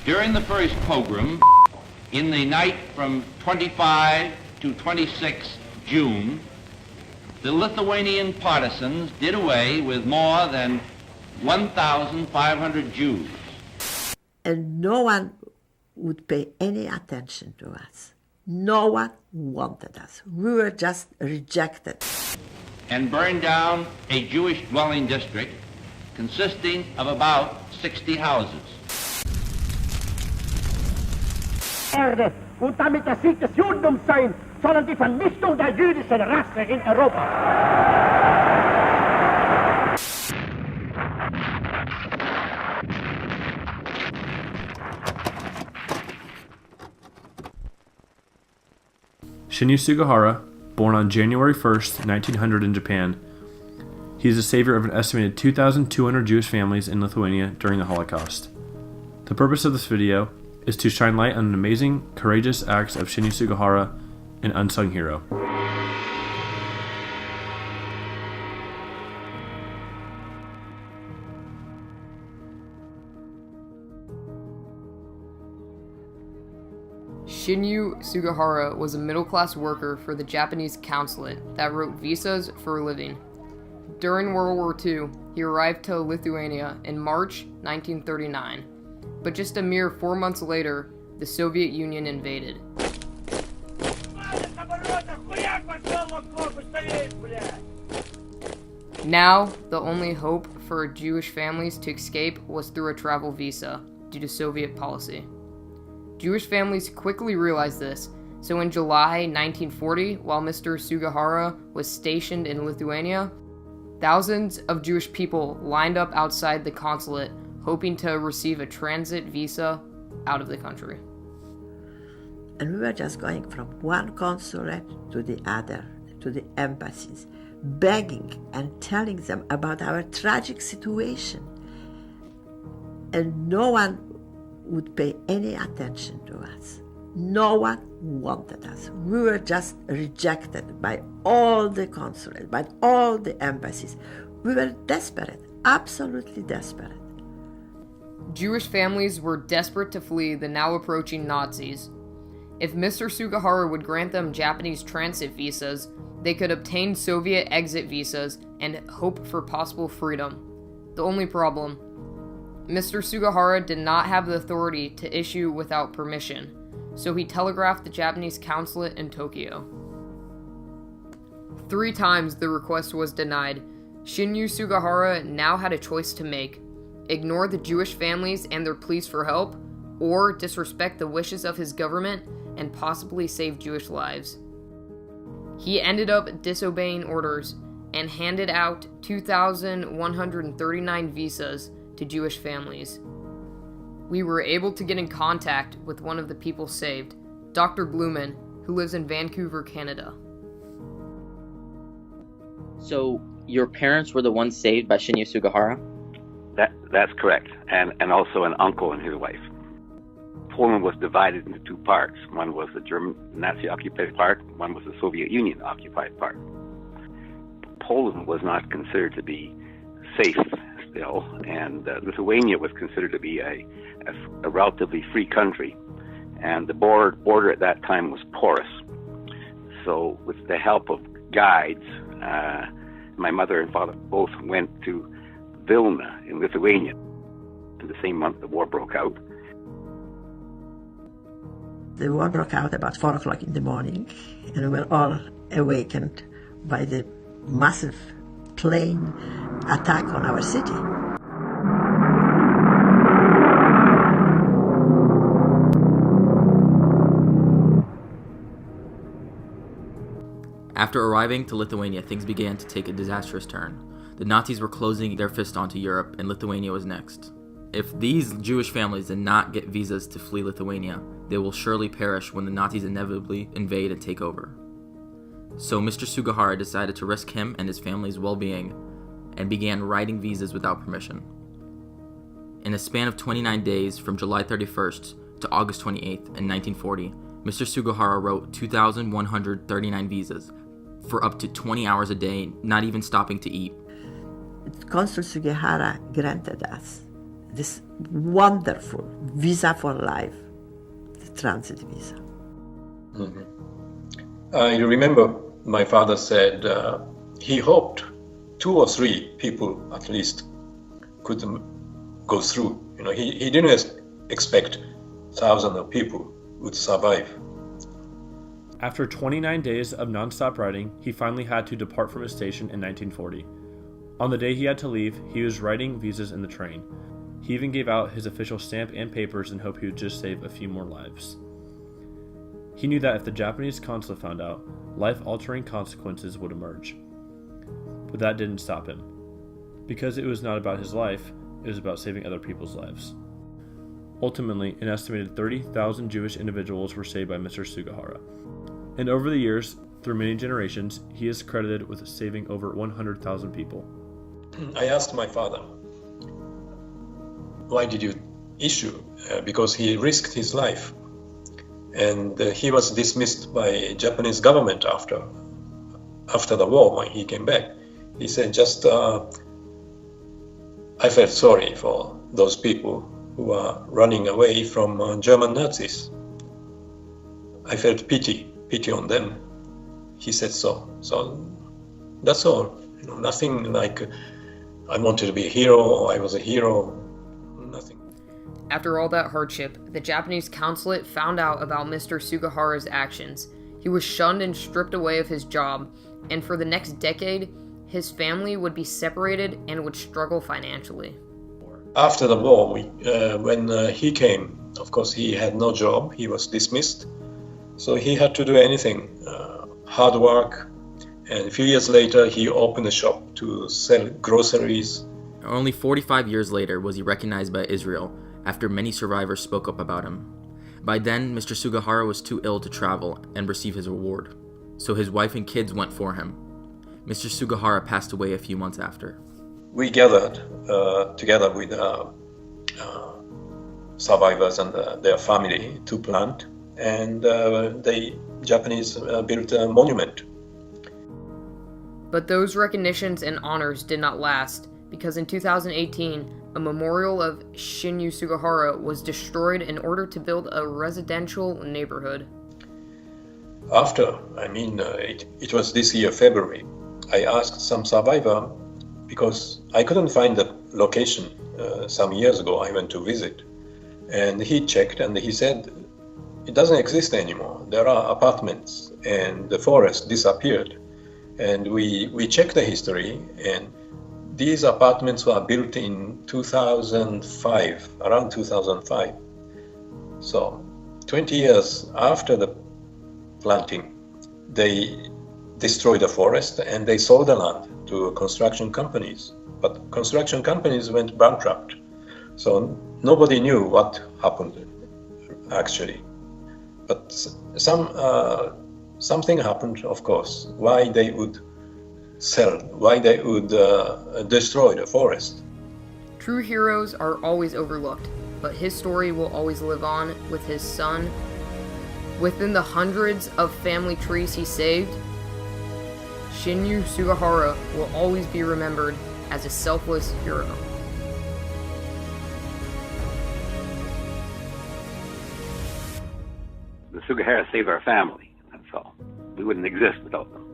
During the first pogrom, in the night from 25 to 26 June, the Lithuanian partisans did away with more than 1,500 Jews. And no one would pay any attention to us. No one wanted us. We were just rejected. And burned down a Jewish dwelling district consisting of about 60 houses. Erde und damit der Sieg des Judentums sein, sondern die Vernichtung der jüdischen Rasse in Europa. Chiune Sugihara, born on January 1st, 1900 in Japan. He is the savior of an estimated 2,200 Jewish families in Lithuania during the Holocaust. The purpose of this video is to shine light on the amazing, courageous acts of Chiune Sugihara, an unsung hero. Chiune Sugihara was a middle-class worker for the Japanese consulate that wrote visas for a living. During World War II, he arrived to Lithuania in March 1939, but just a mere 4 months later, the Soviet Union invaded. Now, the only hope for Jewish families to escape was through a travel visa, due to Soviet policy. Jewish families quickly realized this, so in July 1940, while Mr. Sugihara was stationed in Lithuania, thousands of Jewish people lined up outside the consulate, hoping to receive a transit visa out of the country. And we were just going from one consulate to the other, to the embassies, begging and telling them about our tragic situation. And no one would pay any attention to us. No one wanted us. We were just rejected by all the consulates, by all the embassies. We were desperate, absolutely desperate. Jewish families were desperate to flee the now approaching Nazis. If Mr. Sugihara would grant them Japanese transit visas, they could obtain Soviet exit visas and hope for possible freedom. The only problem, Mr. Sugihara did not have the authority to issue without permission, so he telegraphed the Japanese consulate in Tokyo. 3 times the request was denied. Chiune Sugihara now had a choice to make: ignore the Jewish families and their pleas for help, or disrespect the wishes of his government and possibly save Jewish lives. He ended up disobeying orders and handed out 2,139 visas to Jewish families. We were able to get in contact with one of the people saved, Dr. Blumen, who lives in Vancouver, Canada. So, your parents were the ones saved by Chiune Sugihara? That's correct, and also an uncle and his wife. Poland was divided into 2 parts. One was the German Nazi-occupied part, one was the Soviet Union-occupied part. Poland was not considered to be safe still, and Lithuania was considered to be a relatively free country, and the border at that time was porous. So with the help of guides, my mother and father both went to Vilna in Lithuania. In the same month the war broke out. The war broke out about 4 o'clock in the morning, and we were all awakened by the massive plane attack on our city. After arriving to Lithuania, things began to take a disastrous turn. The Nazis were closing their fist onto Europe, and Lithuania was next. If these Jewish families did not get visas to flee Lithuania, they will surely perish when the Nazis inevitably invade and take over. So Mr. Sugihara decided to risk him and his family's well-being and began writing visas without permission. In a span of 29 days from July 31st to August 28th in 1940, Mr. Sugihara wrote 2,139 visas for up to 20 hours a day, not even stopping to eat. Consul Sugihara granted us this wonderful visa for life, the transit visa. Mm-hmm. I remember my father said he hoped 2 or 3 people at least could go through. He didn't expect thousands of people would survive. After 29 days of non-stop riding, he finally had to depart from his station in 1940. On the day he had to leave, he was writing visas in the train. He even gave out his official stamp and papers in hope he would just save a few more lives. He knew that if the Japanese consulate found out, life-altering consequences would emerge. But that didn't stop him. Because it was not about his life, it was about saving other people's lives. Ultimately, an estimated 30,000 Jewish individuals were saved by Mr. Sugihara. And over the years, through many generations, he is credited with saving over 100,000 people. I asked my father, why did you issue? Because he risked his life. And he was dismissed by Japanese government after the war when he came back. He said, I felt sorry for those people who are running away from German Nazis. I felt pity on them. He said so. So that's all. Nothing like I wanted to be a hero or I was a hero. Nothing. After all that hardship, the Japanese consulate found out about Mr. Sugihara's actions. He was shunned and stripped away of his job, and for the next decade, his family would be separated and would struggle financially. After the war, when he came, of course, he had no job. He was dismissed. So he had to do anything, hard work. And a few years later, he opened a shop to sell groceries. Only 45 years later was he recognized by Israel, after many survivors spoke up about him. By then, Mr. Sugihara was too ill to travel and receive his award, so his wife and kids went for him. Mr. Sugihara passed away a few months after. We gathered together with survivors and their family to plant, and the Japanese built a monument. But those recognitions and honors did not last, because in 2018, a memorial of Chiune Sugihara was destroyed in order to build a residential neighborhood. After, it was this year, February, I asked some survivor, because I couldn't find the location some years ago. I went to visit, and he checked and he said, it doesn't exist anymore. There are apartments and the forest disappeared. And we checked the history, and these apartments were built in 2005, around 2005. So 20 years after the planting, they destroyed the forest and they sold the land to construction companies. But construction companies went bankrupt. So nobody knew what happened actually. But something happened, of course, why they would sell, why they would destroy the forest. True heroes are always overlooked, but his story will always live on with his son. Within the hundreds of family trees he saved, Chiune Sugihara will always be remembered as a selfless hero. The Sugihara saved our family, that's all. We wouldn't exist without them.